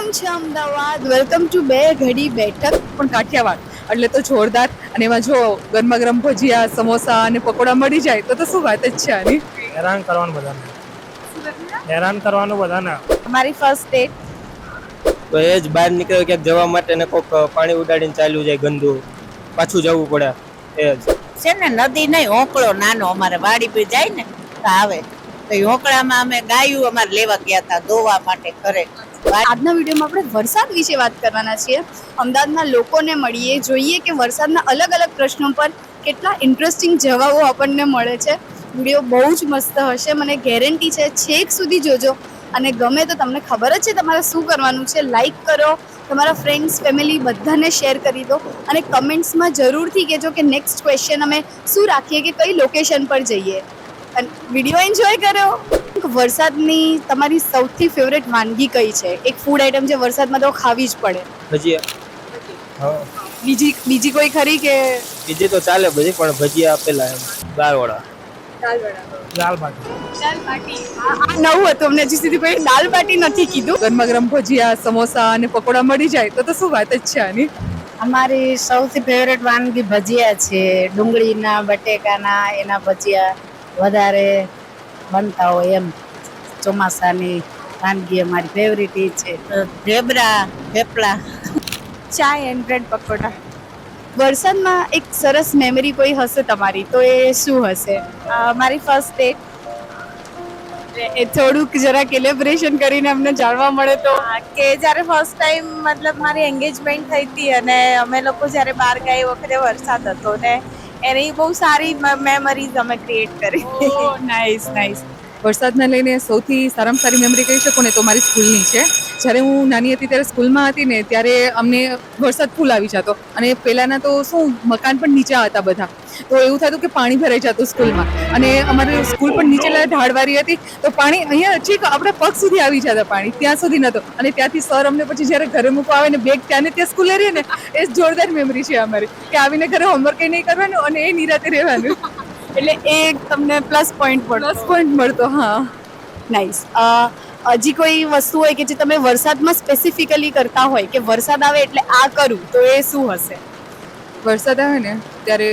કેમ છે Ahmedabad? Welcome to બે ઘડી બેઠક. પણ કાઠિયાવાડ એટલે તો જોરદાર. અને એમાં જો ગરમા ગરમ ભજીયા, સમોસા અને પકોડા મળી જાય તો શું વાત જ છે આની. હેરાન કરવાનું બધાને, હેરાન કરવાનું બધાને. અમારી ફર્સ્ટ ડેટ. તો એ જ બહાર નીકળે ક્યાંક જવા માટે ને કોક પાણી ઉડાડીને ચાલ્યું જાય ગંદુ, પાછું જવું પડે. એ જ છે ને નદી નહીં, હોંકળો નાનો અમારે વાડી પર જાય ને તો આવે. તો એ હોંકળામાં અમે ગાયું અમારે લેવા ગયા હતા ધોવા માટે ઘરે. આજના વિડીયોમાં આપણે વરસાદ વિશે વાત કરવાના છીએ. અમદાવાદના લોકોને મળીએ, જોઈએ કે વરસાદના અલગ અલગ પ્રશ્નો પર કેટલા ઇન્ટરેસ્ટિંગ જવાબો આપણને મળે છે. વિડીયો બહુ જ મસ્ત હશે, મને ગેરંટી છે. છેક સુધી જોજો અને ગમે તો તમને ખબર જ છે તમારે શું કરવાનું છે. લાઈક કરો, તમારા ફ્રેન્ડ્સ ફેમિલી બધાને શેર કરી દો અને કમેન્ટ્સમાં જરૂરથી કહેજો કે નેક્સ્ટ ક્વેશ્ચન અમે શું રાખીએ કે કઈ લોકેશન પર જઈએ. અને વિડીયો એન્જોય કરો. વરસાદની તમારી સૌથી ફેવરેટ વાનગી કઈ છે? એક ફૂડ આઈટમ જે વરસાદમાં તો ખાવી જ પડે. ભજીયા. બીજી કોઈ ખરી કે? બીજી તો ચાલે બધી, પણ ભજીયા પેલા એમ દાળવડા. દાલ બાટી. દાલ બાટી. આ નવું હતું, અમને હજી સુધી કોઈ દાલ બાટી નથી કીધું. ગરમા ગરમ ભજીયા, સમોસા અને પકોડા મળી જાય તો શું વાત જ છે આની. અમારી સૌથી ફેવરેટ વાનગી ભજીયા છે. ડુંગળીના, બટેકાના એના ભજીયા વધારે બનતા હોય એમ. ચોમાસાની વાનગી અમારી ફેવરેટ એ છે. ઢેબરા, થેપલા. ચાય એન્ડ બ્રેડ પકોડા. વરસાદમાં એક સરસ મેમરી કોઈ હશે તમારી, તો એ શું હશે? મારી ફર્સ્ટ ડેટ. એ થોડુંક જરાક એલેબરેશન કરીને અમને જાણવા મળે તો. કે જ્યારે ફર્સ્ટ ટાઈમ મતલબ મારી એન્ગેજમેન્ટ થઈ હતી અને અમે લોકો જ્યારે બહાર ગયા એ વખતે વરસાદ હતો ને એની બહુ સારી મેમરીઝ અમે ક્રિએટ કરી. Nice nice. વરસાદને લઈને સૌથી સારામાં સારી મેમરી કહી શકું ને તો મારી સ્કૂલની છે. જ્યારે હું નાની હતી ત્યારે સ્કૂલમાં હતી ને ત્યારે અમને વરસાદ ફૂલ આવી જતો અને પહેલાંના તો શું મકાન પણ નીચા હતા બધા, તો એવું થતું કે પાણી ભરાઈ જતું સ્કૂલમાં. અને અમારી સ્કૂલ પણ નીચેલા ઢાળવાળી હતી તો પાણી અહીંયા ઠીક આપણે પગ સુધી આવી જતા, પાણી ત્યાં સુધી નહોતો. અને ત્યાંથી સર અમને પછી જ્યારે ઘરે મૂકવા આવે ને બેગ ત્યાં ને ત્યાં સ્કૂલે રહીએ ને, એ જોરદાર મેમરી છે અમારી કે આવીને ઘરે હોમવર્ક નહીં કરવાનું અને એ નિરાતે રહેવાનું. એટલે એ તમને પ્લસ પોઈન્ટ મળતો. હા, નાઈસ. હજી કોઈ વસ્તુ હોય કે જે તમે વરસાદમાં સ્પેસિફિકલી કરતા હોય કે વરસાદ આવે એટલે આ કરું, તો એ શું હશે? વરસાદ આવે ને ત્યારે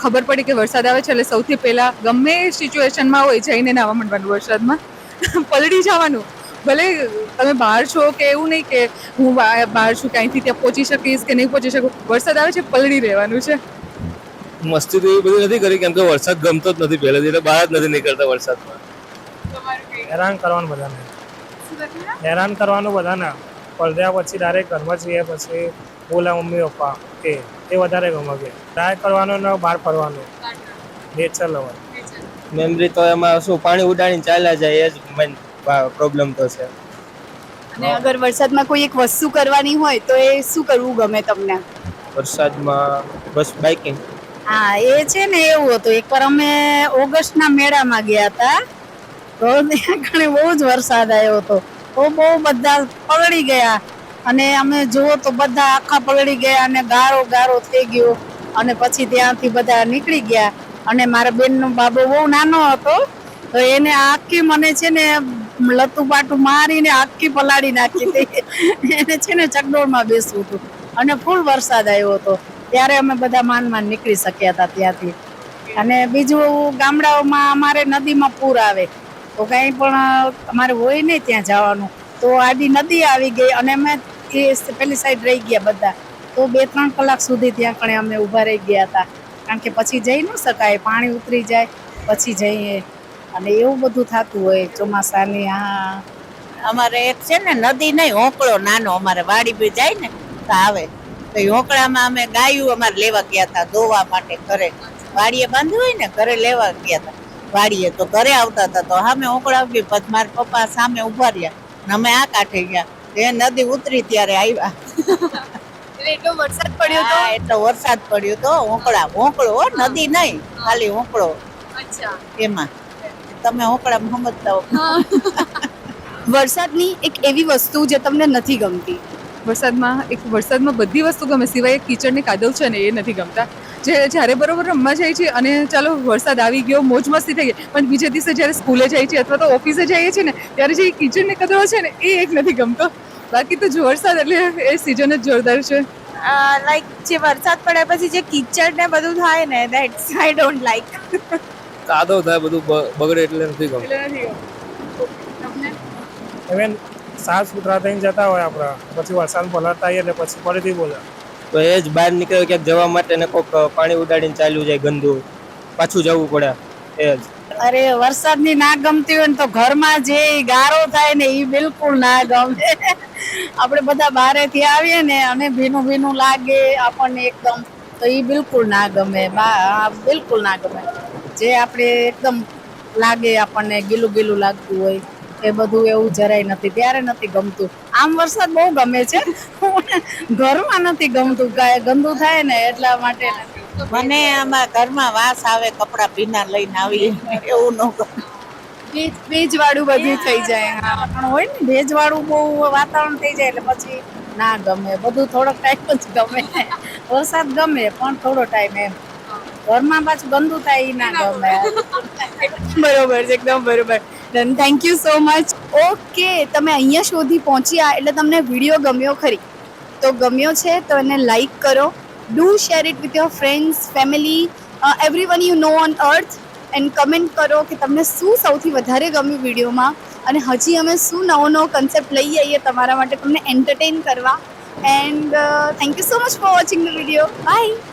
ખબર પડી કે વરસાદ આવે છે એટલે સૌથી પહેલા ગમે સિચ્યુએશનમાં હોય જઈને નાવા માંડવાનું. વરસાદમાં પલળી જવાનું. ભલે તમે બહાર છો કે એવું નહીં કે હું બહાર છું ક્યાંયથી ત્યાં પહોંચી શકીશ કે નહીં પહોંચી શકું, વરસાદ આવે છે પલળી રહેવાનું છે. મસ્તી તો એવી બધી નથી કરી કેમ કે વરસાદ ગમતો જ નથી પહેલેથી, એટલે બહાર જ નથી નીકળતા વરસાદમાં. હેરાન કરવાનું બધાને, હેરાન કરવાનું બધાને. પડ્યા પછી ડાયરેક્ટ ઘરમાં જઈએ, પછી બોલા મમ્મી પપ્પા એ વધારે ગમે કે ટ્રાય કરવાનું ને બહાર ફરવાનું. Nature lover. મેમરી તો એમાં શું પાણી ઉડાડીને ચાલ્યા જાય, એ જ મેઇન પ્રોબ્લેમ તો છે. અને અગર વરસાદમાં કોઈ એક વસ્તુ કરવાની હોય તો એ શું કરવું ગમે તમને? વરસાદમાં બસ બાઇકિંગ. હા, એ છે ને એવું હતું. એકવાર અમે ઓગસ્ટના મેળામાં ગયા હતા તો ત્યાં કણે બહુ જ વરસાદ આવ્યો હતો, તો બહુ બધા પલળી ગયા અને અમે જુઓ તો બધા આખા પલળી ગયા અને ગારો ગારો થઈ ગયો. અને પછી ત્યાંથી બધા નીકળી ગયા અને મારા બેનનો બાબો બહુ નાનો હતો તો એને આખી મને છે ને લતું પાટું મારીને આખી પલાળી નાખી હતી. એને છે ને ચકડોળમાં બેસવું હતું અને ફૂલ વરસાદ આવ્યો હતો ત્યારે અમે બધા માંડ નીકળી શક્યા હતા ત્યાંથી. અને બીજું ગામડાઓમાં અમારે નદીમાં પૂર આવે તો કંઈ પણ અમારે હોય નહીં ત્યાં જવાનું, તો આડી નદી આવી ગઈ અને અમે એ પેલી સાઈડ રહી ગયા બધા. તો 2-3 કલાક સુધી ત્યાં કણે અમે ઊભા રહી ગયા હતા, કારણ કે પછી જઈ ન શકાય, પાણી ઉતરી જાય પછી જઈએ અને એવું બધું થતું હોય ચોમાસાની. હા, અમારે એક છે ને નદી નહીં, હોંકળો નાનો અમારે વાડી પર જાય ને તો આવે. તો એ હોંકળામાં અમે ગાયું અમારે લેવા ગયા હતા ધોવા માટે ઘરે. વાડીએ બાંધ્યું હોય ને ઘરે લેવા ગયા હતા વાડીએ, તો ઘરે આવતા હતા તો સામે હોંકળા આવી ગઈ. પછી મારા પપ્પા સામે ઉભા રહ્યા ને અમે આ કાંઠે ગયા. એ નદી ઉતરી ત્યારે આવ્યા. એટલો વરસાદ પડ્યો તો? એટલો વરસાદ પડ્યો તો. હોંકળો નદી નહીં, ખાલી હોંકળો. અચ્છા. એમાં તમે હોંકળામાં સમજતા હો. વરસાદની એક એવી વસ્તુ જે તમને નથી ગમતી? વરસાદમાં બધી વસ્તુ ગમે સિવાય કીચડને કાદવ છે ને એ નથી ગમતા. જ્યારે બરોબર રમવા જાય છે અને ચાલો વરસાદ આવી ગયો, મોજ મસ્તી થઈ ગઈ, પણ બીજા દિવસે જ્યારે સ્કૂલે જાય છે અથવા તો ઓફિસે જઈએ છીએ ને ત્યારે જે કીચડને કદરો છે ને એ એક નથી ગમતો. બાકી તો જો વરસાદ એટલે એ સિઝન જ જોરદાર છે. લાઈક જે વરસાદ પડ્યા પછી જે કિચડ ને બધું થાય ને દેટ્સ આઈ ડોન્ટ લાઈક. કાદવ થાય બધું બગડે એટલે નથી ગમતું. એટલે નથી તમને ઇવન સાફ સુથરા થઈને જતા હોય આપણા પછી વરસાદ પલળતા આવીએ એટલે પછી ફરીથી બોલે તો એ જ બહાર નીકળે ક્યાંક જવા માટે ને કોઈક પાણી ઉડાડીને ચાલ્યું જાય ગંદુ, પાછું જવું પડે. એ જ અરે વરસાદની ના ગમતી હોય ને તો ઘરમાં જે ગારો થાય ને એ બિલકુલ ના ગમે. આપણે બધા બહારેથી આવીએ ને અને ભીનું ભીનું લાગે આપણને એકદમ, તો એ બિલકુલ ના ગમે. બિલકુલ ના ગમે. જે આપણે એકદમ લાગે આપણને ગીલું ગીલું લાગતું હોય એ બધું એવું જરાય નથી, ત્યારે નથી ગમતું. આમ વરસાદ બહુ ગમે છે, ઘરમાં નથી ગમતું, કાંઈ ગંદુ થાય ને એટલા માટે નથી. મને આમાં ઘરમાં વાસ આવે, કપડા ભીના લઈને આવીએ એવું ન ગમે. ભેજ વાળું બધું થઈ જાય. પણ હોય ને ભેજવાળું બહુ વાતાવરણ થઈ જાય એટલે પછી ના ગમે. બધું થોડોક ટાઈમ જ ગમે. વરસાદ ગમે પણ થોડો ટાઈમ એમ. ઘરમાં પાછું ગંદુ થાય એ ના ગમે. બરોબર છે, એકદમ બરોબર. Done, thank you so much. Okay, તમે અહીંયા સુધી પહોંચ્યા એટલે તમને વિડીયો ગમ્યો ખરી. તો ગમ્યો છે તો એને લાઈક કરો. Do share it with your friends, family, everyone you know on earth. And comment કરો કે તમને શું સૌથી વધારે ગમ્યું વિડીયોમાં, અને હજી અમે શું નવો નવો કન્સેપ્ટ લઈ આવીએ તમારા માટે તમને એન્ટરટેન કરવા. And thank you so much for watching the video. By.